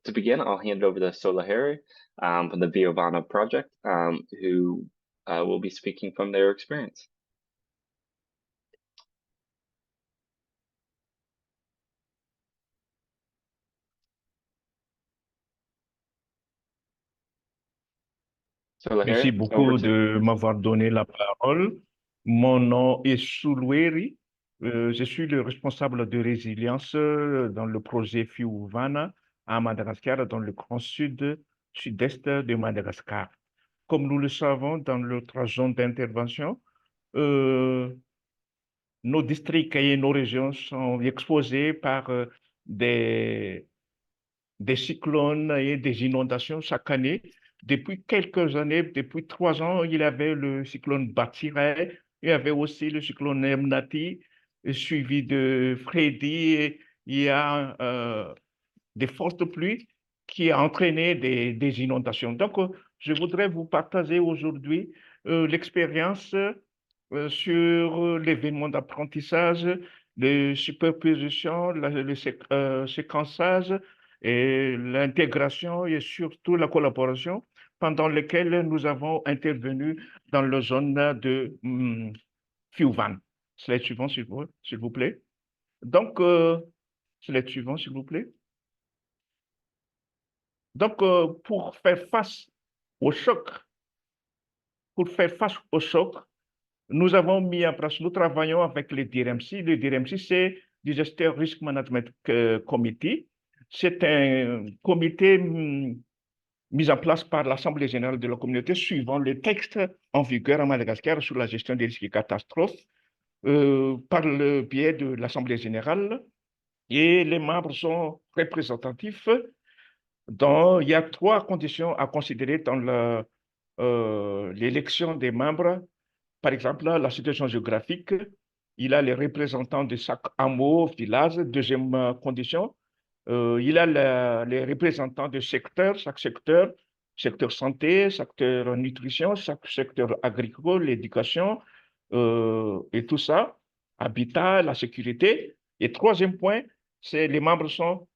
to begin, I'll hand it over to Solaheri from the Viovana project, who will be speaking from their experience. Merci Solaheri, beaucoup de m'avoir donné la parole. Mon nom est Sulweri. Je suis le responsable de résilience dans le projet Fiuvana à Madagascar, dans le grand sud-est de Madagascar. Comme nous le savons, dans notre zone d'intervention, euh, nos districts et nos régions sont exposés par des cyclones et des inondations chaque année. Depuis quelques années, depuis 3 ans, il y avait le cyclone Batsirai, il y avait aussi le cyclone Emnati, suivi de Freddy. Et il y a des fortes pluies qui ont entraîné des inondations. Donc, je voudrais vous partager aujourd'hui l'expérience sur l'événement d'apprentissage, de superposition, le séquençage et l'intégration et surtout la collaboration pendant lesquelles nous avons intervenu dans la zone de Fiuvan. Slide suivant, s'il vous plaît. Donc, slide suivant, s'il vous plaît. Donc, pour faire face au choc, nous avons mis en place, nous travaillons avec le DRMC. Le DRMC, c'est Disaster Risk Management Committee. C'est un comité mis en place par l'Assemblée générale de la communauté suivant les textes en vigueur à Madagascar sur la gestion des risques et catastrophes par le biais de l'Assemblée générale. Et les membres sont représentatifs. Donc, il y a 3 conditions à considérer dans l'élection des membres. Par exemple, la situation géographique, il a les représentants de chaque hameau, village. Deuxième condition, il a les représentants de secteurs, chaque secteur santé, secteur nutrition, chaque secteur agricole, éducation, et tout ça, habitat, la sécurité. Et troisième point, c'est les membres sont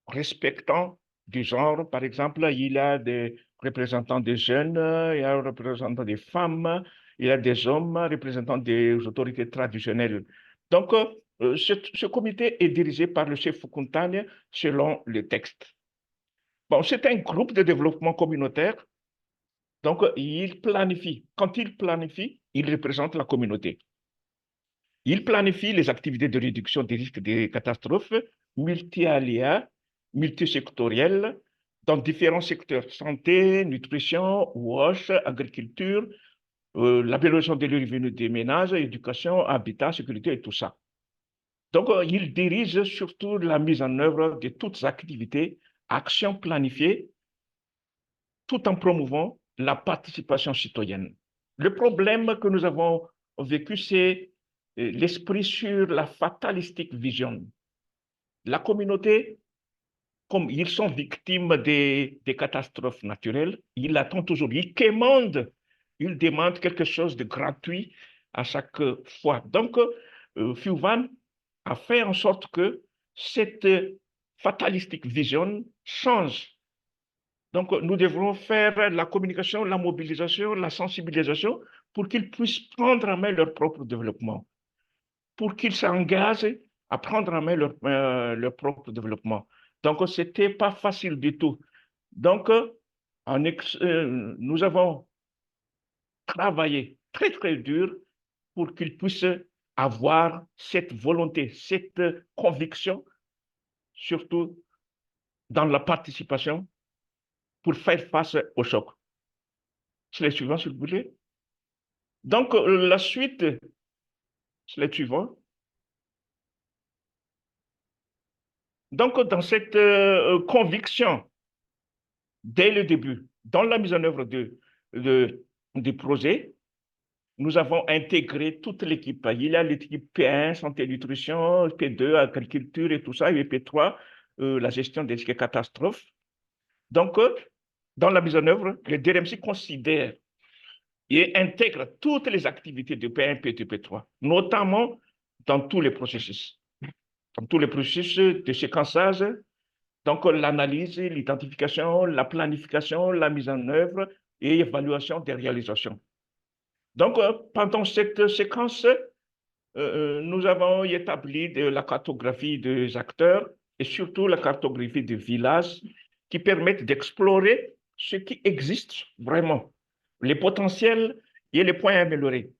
respectant du genre. Par exemple, il a des représentants des jeunes, il y a des représentants des femmes, il y a des hommes représentant des autorités traditionnelles. Donc, ce comité est dirigé par le chef Fukuntania selon le texte. Bon, c'est un groupe de développement communautaire. Donc, il planifie. Quand il planifie, il représente la communauté. Il planifie les activités de réduction des risques des catastrophes multi-aléas, multisectorielles, dans différents secteurs, santé, nutrition, WASH, agriculture, l'amélioration des revenus des ménages, éducation, habitat, sécurité et tout ça. Donc, il dirige surtout la mise en œuvre de toutes les activités, actions planifiées, tout en promouvant la participation citoyenne. Le problème que nous avons vécu, c'est l'esprit sur la fatalistique vision. La communauté, comme ils sont victimes des catastrophes naturelles, ils attendent toujours, ils demandent quelque chose de gratuit à chaque fois. Donc, Fiuvan a fait en sorte que cette fatalistique vision change. Donc, nous devrons faire la communication, la mobilisation, la sensibilisation pour qu'ils puissent prendre en main leur propre développement, pour qu'ils s'engagent à prendre en main leur propre développement. Donc, ce n'était pas facile du tout. Donc, nous avons travaillé très, très dur pour qu'ils puissent avoir cette volonté, cette conviction, surtout dans la participation, pour faire face au choc. Slide suivant, s'il vous plaît. Donc, la suite, slide suivant. Donc, dans cette conviction, dès le début, dans la mise en œuvre du projet, nous avons intégré toute l'équipe. Il y a l'équipe P1, santé et nutrition, P2, agriculture et tout ça, et P3, la gestion des risques et catastrophes. Donc, dans la mise en œuvre, le DRMC considère et intègre toutes les activités de P1, P2, P3, notamment dans tous les processus. Dans tous les processus de séquençage, Donc, l'analyse, l'identification, la planification, la mise en œuvre et évaluation des réalisations. Donc, pendant cette séquence, nous avons établi la cartographie des acteurs et surtout la cartographie des villages qui permettent d'explorer ce qui existe vraiment, les potentiels et les points améliorés.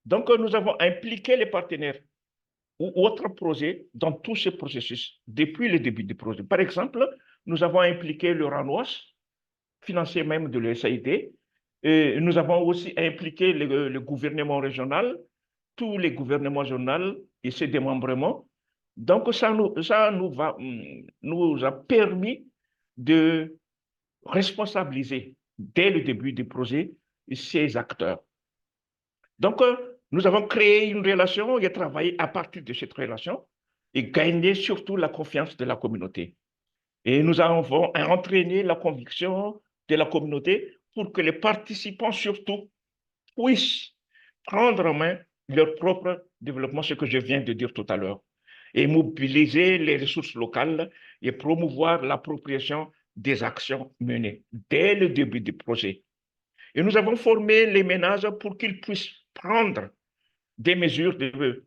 Donc, nous avons impliqué les partenaires ou autres projets dans tout ce processus depuis le début du projet. Par exemple, nous avons impliqué le RANOS, financier même de l'USAID, et nous avons aussi impliqué le gouvernement régional, tous les gouvernements régionaux et ses démembrements. Donc, nous a permis de responsabiliser dès le début du projet ces acteurs. Donc, nous avons créé une relation et travaillé à partir de cette relation et gagné surtout la confiance de la communauté. Et nous avons entraîné la conviction de la communauté pour que les participants surtout puissent prendre en main leur propre développement, ce que je viens de dire tout à l'heure, et mobiliser les ressources locales et promouvoir l'appropriation des actions menées dès le début du projet. Et nous avons formé les ménages pour qu'ils puissent prendre des mesures de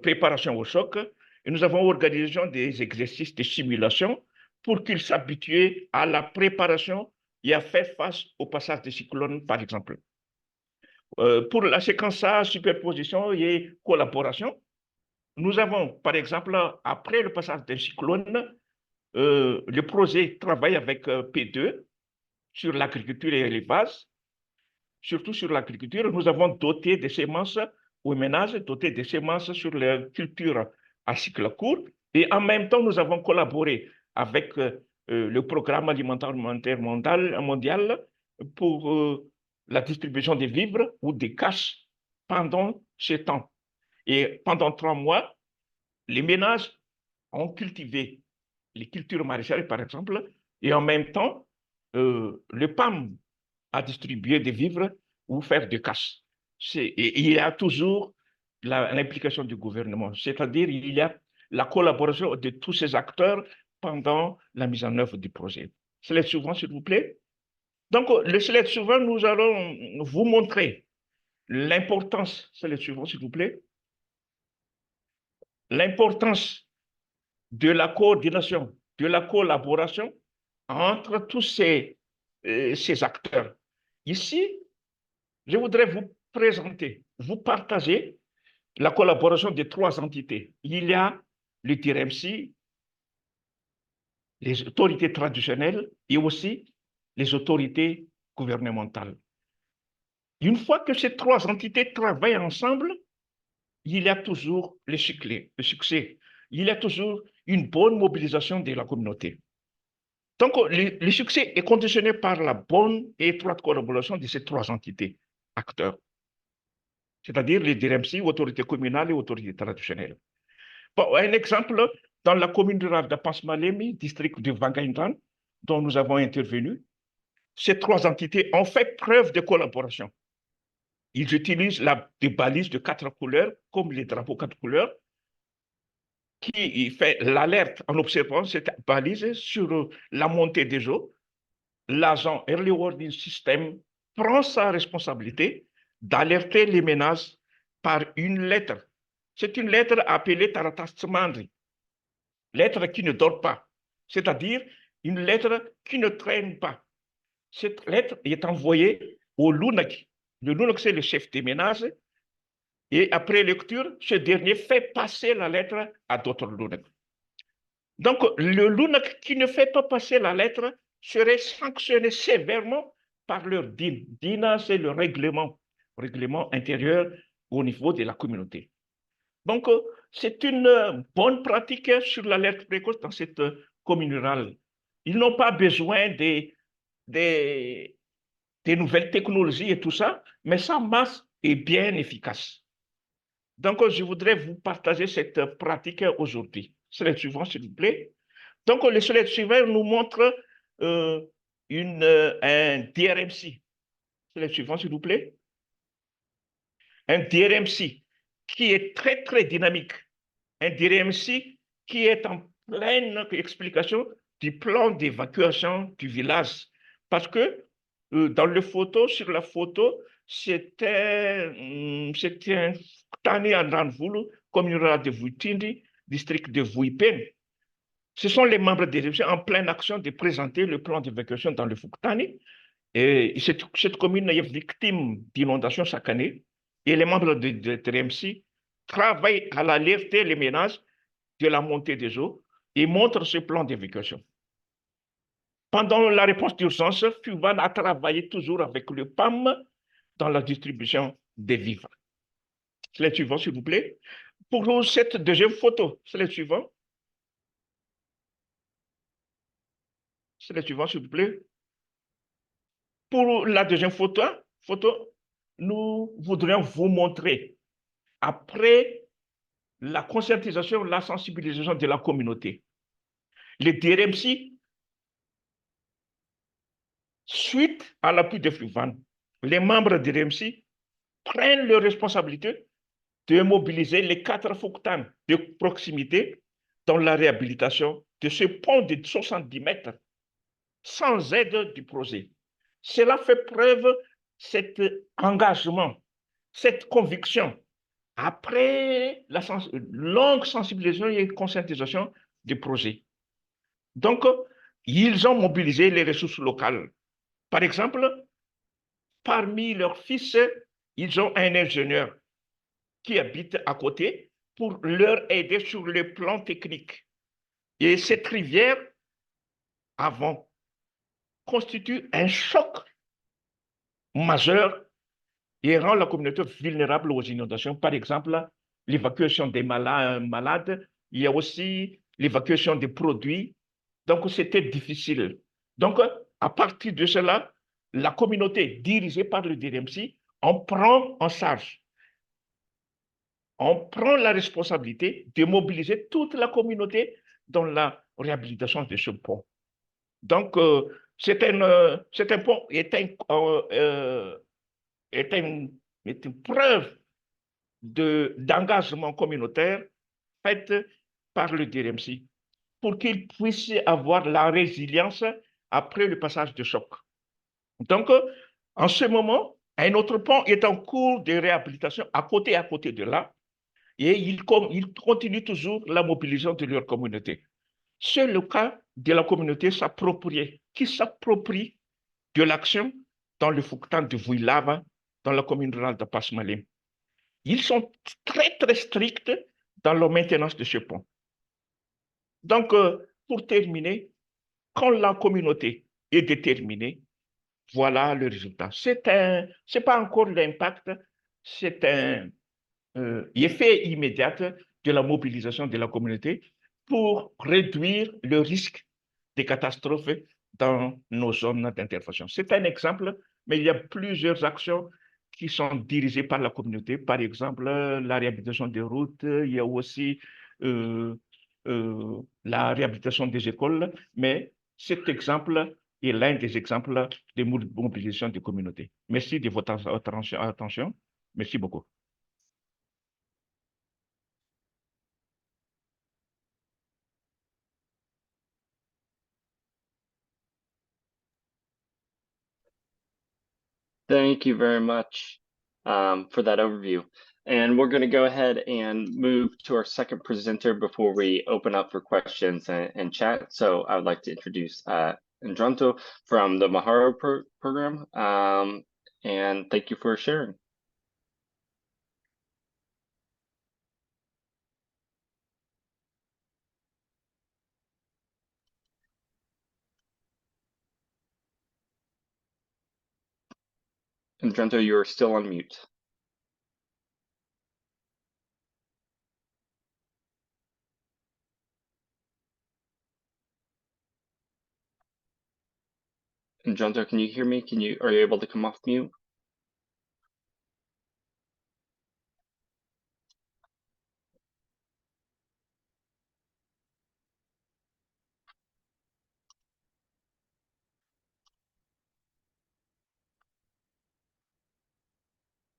préparation au choc. Et nous avons organisé des exercices de simulation pour qu'ils s'habituent à la préparation et à faire face au passage des cyclones, par exemple. Pour la séquençage, superposition et collaboration, nous avons, par exemple, après le passage d'un cyclone, le projet travaille avec P2 sur l'agriculture et l'élevage. Surtout sur l'agriculture, nous avons doté des semences aux ménages, doté des semences sur les cultures à cycle court. Et en même temps, nous avons collaboré avec le programme alimentaire mondial pour la distribution des vivres ou des caches pendant ce temps. Et pendant 3 mois, les ménages ont cultivé les cultures maraîchères, par exemple, et en même temps, le PAM a distribué des vivres ou faire des cash. Et il y a toujours l'implication du gouvernement, c'est-à-dire il y a la collaboration de tous ces acteurs pendant la mise en œuvre du projet. Slide suivant, s'il vous plaît. Donc, le slide suivant, nous allons vous montrer l'importance, slide suivant, s'il vous plaît, l'importance de la coordination, de la collaboration entre tous ces acteurs. Ici, je voudrais vous présenter, vous partager la collaboration de 3 entités. Il y a le TRMC, les autorités traditionnelles et aussi les autorités gouvernementales. Une fois que ces 3 entités travaillent ensemble, il y a toujours le succès. Il y a toujours une bonne mobilisation de la communauté. Donc, le succès est conditionné par la bonne et étroite collaboration de ces 3 entités, acteurs, c'est-à-dire les DRMC, autorités communales et autorités traditionnelles. Bon, un exemple, dans la commune rurale de Pansmalemi, district de Vangayintan, dont nous avons intervenu, ces 3 entités ont fait preuve de collaboration. Ils utilisent des balises de 4 couleurs, comme les drapeaux 4 couleurs, qui fait l'alerte en observant cette balise sur la montée des eaux. L'agent Early Warning System prend sa responsabilité d'alerter les ménages par une lettre. C'est une lettre appelée Taratasmandri, lettre qui ne dort pas, c'est-à-dire une lettre qui ne traîne pas. Cette lettre est envoyée au Lunaki. Le Lunaki, c'est le chef des ménages. Et après lecture, ce dernier fait passer la lettre à d'autres Lunaki. Donc, le Lunak qui ne fait pas passer la lettre serait sanctionné sévèrement par leur DIN. DIN, c'est le règlement intérieur au niveau de la communauté. Donc, c'est une bonne pratique sur l'alerte précoce dans cette commune rurale. Ils n'ont pas besoin des nouvelles technologies et tout ça, mais ça marche et bien efficace. Donc, je voudrais vous partager cette pratique aujourd'hui. Slide suivant, s'il vous plaît. Donc, le slide suivant nous montre un DRMC. Slide suivant, s'il vous plaît. Un DRMC qui est très, très dynamique. Un DRMC qui est en pleine explication du plan d'évacuation du village. Parce que sur la photo, c'était un Tani Andranvulu, communauté de Vuitindi, district de Vuipen. Ce sont les membres des RMC en pleine action de présenter le plan d'évacuation dans le Fuktani. Et cette commune est victime d'inondations chaque année. Et les membres de TRMC travaillent à alerter les ménages de la montée des eaux et montrent ce plan d'évacuation. Pendant la réponse d'urgence, FUVAN a travaillé toujours avec le PAM dans la distribution des vivres. Slide suivant, s'il vous plaît. Pour cette deuxième photo, slide suivant. Slide suivant, s'il vous plaît. Pour la deuxième photo, nous voudrions vous montrer, après la conscientisation, la sensibilisation de la communauté, les DRMC, suite à l'appui de FUVAN, les membres des DRMC prennent leurs responsabilités de mobiliser les 4 Foktan de proximité dans la réhabilitation de ce pont de 70 mètres sans aide du projet. Cela fait preuve cet engagement, cette conviction, après la longue sensibilisation et conscientisation du projet. Donc, ils ont mobilisé les ressources locales. Par exemple, parmi leurs fils, ils ont un ingénieur qui habite à côté pour leur aider sur le plan technique. Et cette rivière, avant, constitue un choc majeur et rend la communauté vulnérable aux inondations. Par exemple, l'évacuation des malades, il y a aussi l'évacuation des produits. Donc, c'était difficile. Donc, à partir de cela, la communauté dirigée par le DRMC, on prend en charge, on prend la responsabilité de mobiliser toute la communauté dans la réhabilitation de ce pont. Donc, c'est un pont, est une preuve d'engagement communautaire faite par le DRMC pour qu'il puisse avoir la résilience après le passage de choc. Donc, en ce moment, un autre pont est en cours de réhabilitation à côté de là, et ils continuent toujours la mobilisation de leur communauté. C'est le cas de la communauté qui s'approprie de l'action dans le Fouctan de Vuilava, dans la commune rurale de Pasmalim. Ils sont très, très stricts dans la maintenance de ce pont. Donc, pour terminer, quand la communauté est déterminée, voilà le résultat. C'est pas encore l'impact, c'est un effet immédiat de la mobilisation de la communauté pour réduire le risque des catastrophes dans nos zones d'intervention. C'est un exemple, mais il y a plusieurs actions qui sont dirigées par la communauté. Par exemple, la réhabilitation des routes, il y a aussi euh, la réhabilitation des écoles, mais cet exemple est l'un des exemples de mobilisation des communautés. Merci de votre attention. Merci beaucoup. Thank you very much for that overview. And we're going to go ahead and move to our second presenter before we open up for questions and chat. So I would like to introduce Ndranto from the Maharo program. And thank you for sharing. Ndranto, you're still on mute. Ndranto, can you hear me? Are you able to come off mute?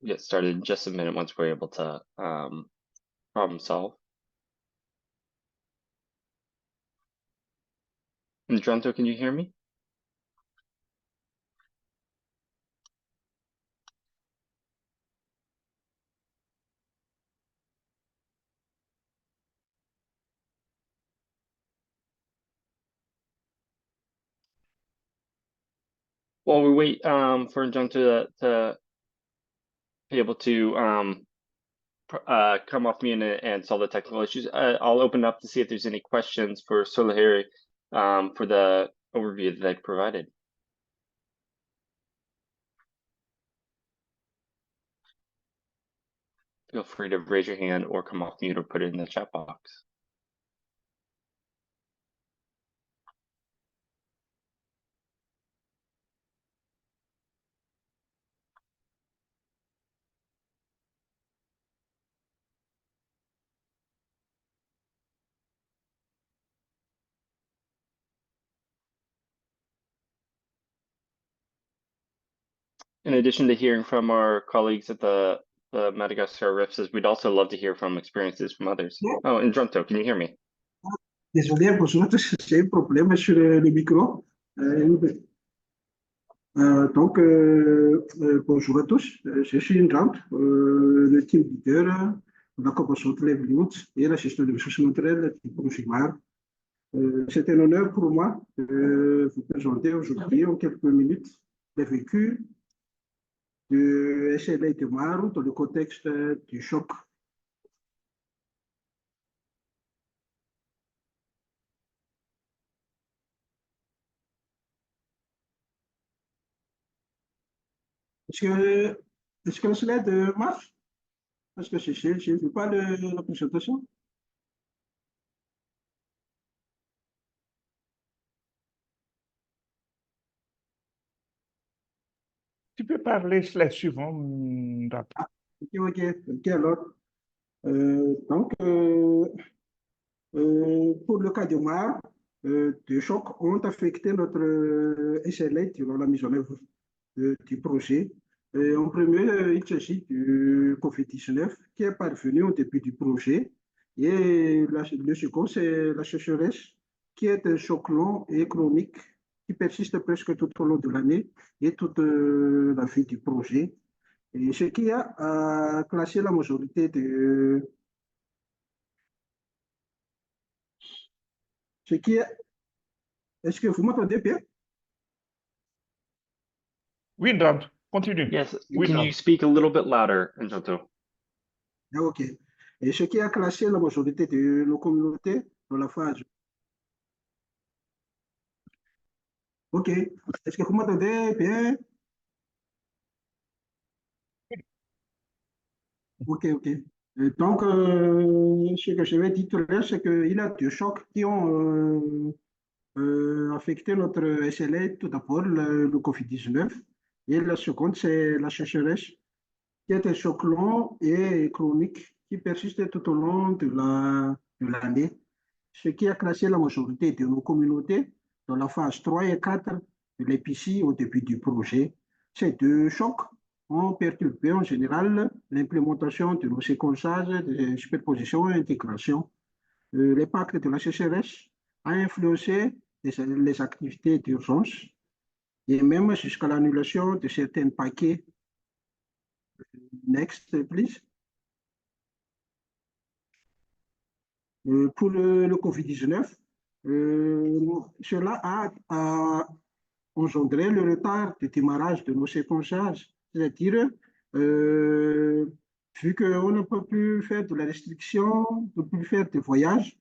We'll get started in just a minute once we're able to problem solve. Ndranto, can you hear me? While we wait for Ndranto to be able to come off mute and solve the technical issues, I'll open up to see if there's any questions for Soliheri for the overview that they provided. Feel free to raise your hand or come off mute or put it in the chat box. In addition to hearing from our colleagues at the Madagascar RIFs, we'd also love to hear from experiences from others. Oh, Ndranto, can you hear me? Désolé, bonjour à tous, j'ai un problème sur le micro. Bonjour à tous, je suis Ndranto, le team leader de la Coopération de Livelihood et la gestion des ressources naturelles du projet MAR. C'est un honneur pour moi de vous présenter aujourd'hui en quelques minutes le vécu de SLA de MAR dans le contexte du choc. Est-ce que le slide marche? Parce que je ne veux pas la présentation. Tu peux parler slide suivant, Ndranto. Ok, alors. Pour le cas de Mar, des chocs ont affecté notre SLA durant la mise en œuvre du projet. En premier, il s'agit du COVID-19 qui est parvenu au début du projet. Et le second, c'est la sécheresse qui est un choc long et chronique qui persiste presque tout au long de l'année et toute la vie du projet. Et ce qui a classé la majorité de ce qui est. Est-ce que vous m'entendez bien? Oui, Ndranto, continue. Yes, Oui, can you Ndranto. speak a little bit louder, Ndranto? Ah, ok. Et ce qui a classé la majorité de nos communautés dans la phase. Ok. Est-ce que vous m'entendez bien? Ok, ok. Donc, ce que je vais dire tout à l'heure, c'est qu'il y a deux chocs qui ont affecté notre SLA. Tout d'abord, le COVID-19. Et la seconde, c'est la sécheresse, qui est un choc long et chronique qui persiste tout au long de l'année, ce qui a classé la majorité de nos communautés dans la phase 3 et 4 de l'EPICI au début du projet. Ces deux chocs ont perturbé en général l'implémentation de nos séquençages de superposition et intégration. L'impact de la sécheresse a influencé les activités d'urgence et même jusqu'à l'annulation de certains paquets. Next, please. Pour le COVID-19, cela a engendré le retard de démarrage de nos séquençages, c'est-à-dire, vu qu'on ne peut plus faire de la restriction, ne peut plus faire de voyages,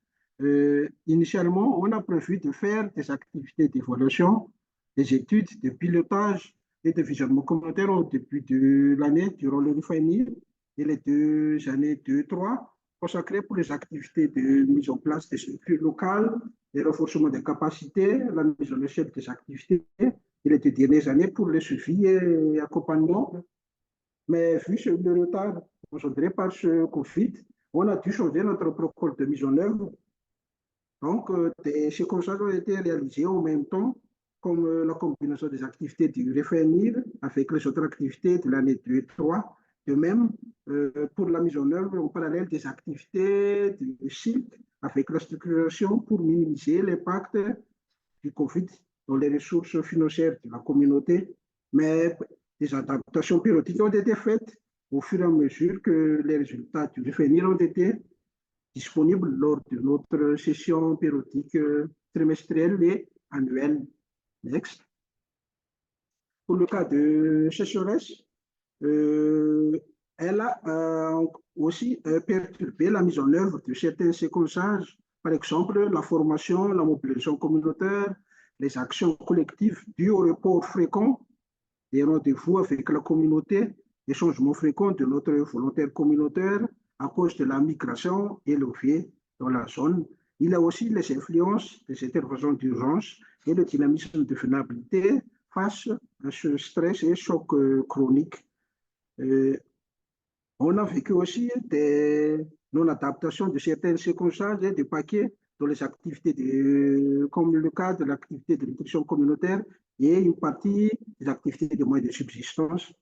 initialement, on a prévu de faire des activités d'évaluation, des études de pilotage et de visionnement communautaire au début de l'année, durant le refining, et les 2 années 2, 3, consacrées pour les activités de mise en place des structures locales, le renforcement des capacités, la mise en échelle des activités, et les 2 dernières années pour le suivi et accompagnement. Mais vu le retard engendré par ce Covid, on a dû changer notre protocole de mise en œuvre. Donc, des séquençages ont été réalisés en même temps, comme la combinaison des activités du REFENIR avec les autres activités de l'année 2 et 3. De même, pour la mise en œuvre en parallèle des activités du SILC avec la structuration pour minimiser l'impact du Covid dans les ressources financières de la communauté, mais des adaptations périodiques ont été faites au fur et à mesure que les résultats du définir ont été disponibles lors de notre session périodique trimestrielle et annuelle. Next. Pour le cas de sécheresse, elle a aussi perturbé la mise en œuvre de certains séquençages, par exemple la formation, la mobilisation communautaire, les actions collectives dues au report fréquent des rendez-vous avec la communauté, les changements fréquents de notre volontaire communautaire à cause de la migration élevée dans la zone. Il y a aussi les influences des interventions d'urgence et le dynamisme de vulnérabilité face à ce stress et choc chronique. On a vécu aussi des non-adaptations de certains séquençages et des paquets dans les activités, comme le cas de l'activité de nutrition communautaire et une partie des activités de moyens de subsistance.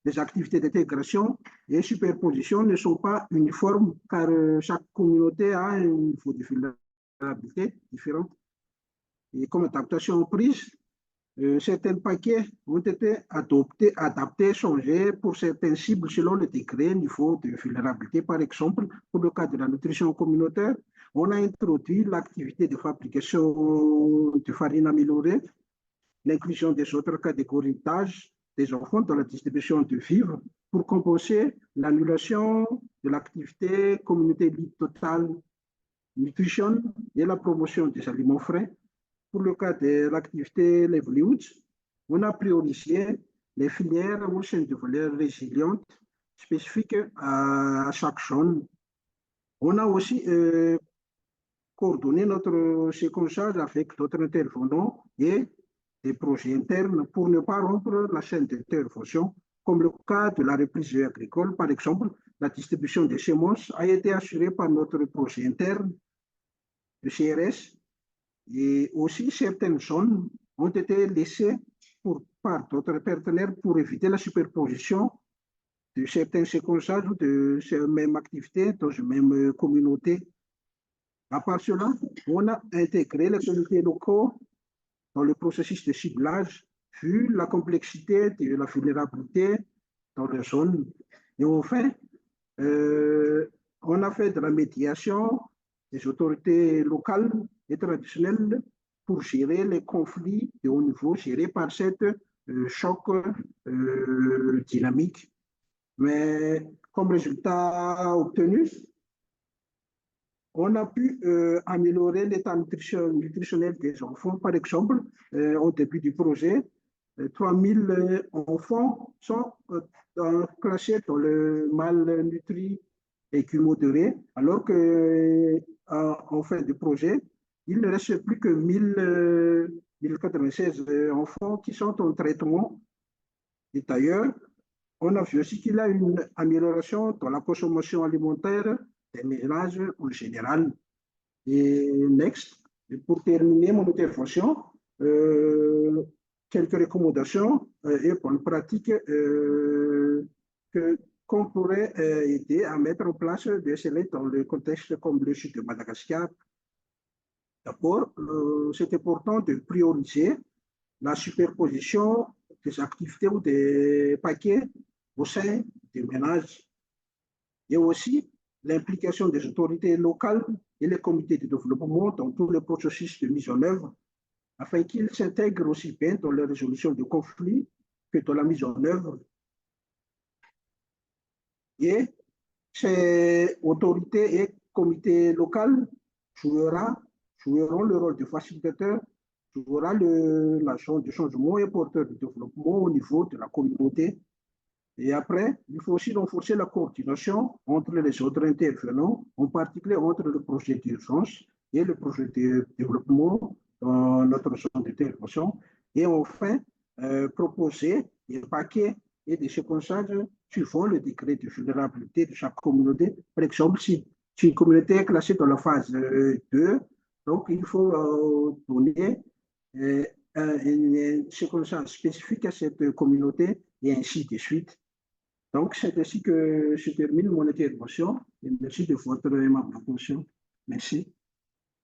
Les activités d'intégration et superposition ne sont pas uniformes car chaque communauté a un niveau de vulnérabilité différent. Et comme adaptation prise, certains paquets ont été adaptés, changés pour certaines cibles selon le degré niveau de vulnérabilité. Par exemple, pour le cas de la nutrition communautaire, on a introduit l'activité de fabrication de farine améliorée, l'inclusion des autres catégories d'âge des enfants dans la distribution de vivres pour compenser l'annulation de l'activité communauté totale nutrition et la promotion des aliments frais. Pour le cas de l'activité livelihoods, on a priorisé les filières ou chaînes de valeur résilientes spécifiques à chaque zone. On a aussi coordonné notre séquençage avec d'autres intervenants et des projets internes pour ne pas rompre la chaîne d'intervention, comme le cas de la reprise agricole. Par exemple, la distribution des semences a été assurée par notre projet interne, le CRS, et aussi certaines zones ont été laissées par d'autres partenaires pour éviter la superposition de certains séquençages ou de ces mêmes activités dans une même communauté. À part cela, on a intégré les comités locaux dans le processus de ciblage, vu la complexité de la vulnérabilité dans les zones. Et enfin, on a fait de la médiation des autorités locales et traditionnelles pour gérer les conflits de haut niveau gérés par cette choc dynamique. Mais comme résultat obtenu, on a pu améliorer l'état nutritionnel des enfants. Par exemple, au début du projet, 3000 enfants sont classés dans le malnutri aiguë modéré, alors qu'en fin de projet, il ne reste plus que 1096 enfants qui sont en traitement. Et d'ailleurs, on a vu aussi qu'il y a une amélioration dans la consommation alimentaire des ménages en général. Et next, pour terminer mon intervention, quelques recommandations et bonnes pratiques qu'on pourrait aider à mettre en place des SLA dans le contexte comme le sud de Madagascar. D'abord, c'est important de prioriser la superposition des activités ou des paquets au sein des ménages et aussi l'implication des autorités locales et les comités de développement dans tous les processus de mise en œuvre afin qu'ils s'intègrent aussi bien dans la résolution de conflits que dans la mise en œuvre. Et ces autorités et comités locaux joueront le rôle de facilitateur, jouera l'agent de changement et porteur de développement au niveau de la communauté. Et après, il faut aussi renforcer la coordination entre les autres intervenants, en particulier entre le projet d'urgence et le projet de développement dans notre zone d'intervention. Et enfin, proposer des paquets et des séquençages suivant le décret de vulnérabilité de chaque communauté. Par exemple, si une communauté est classée dans la phase 2, donc il faut donner un séquençage spécifique à cette communauté et ainsi de suite. Donc, c'est ainsi que je termine mon intervention et merci de votre attention. Merci.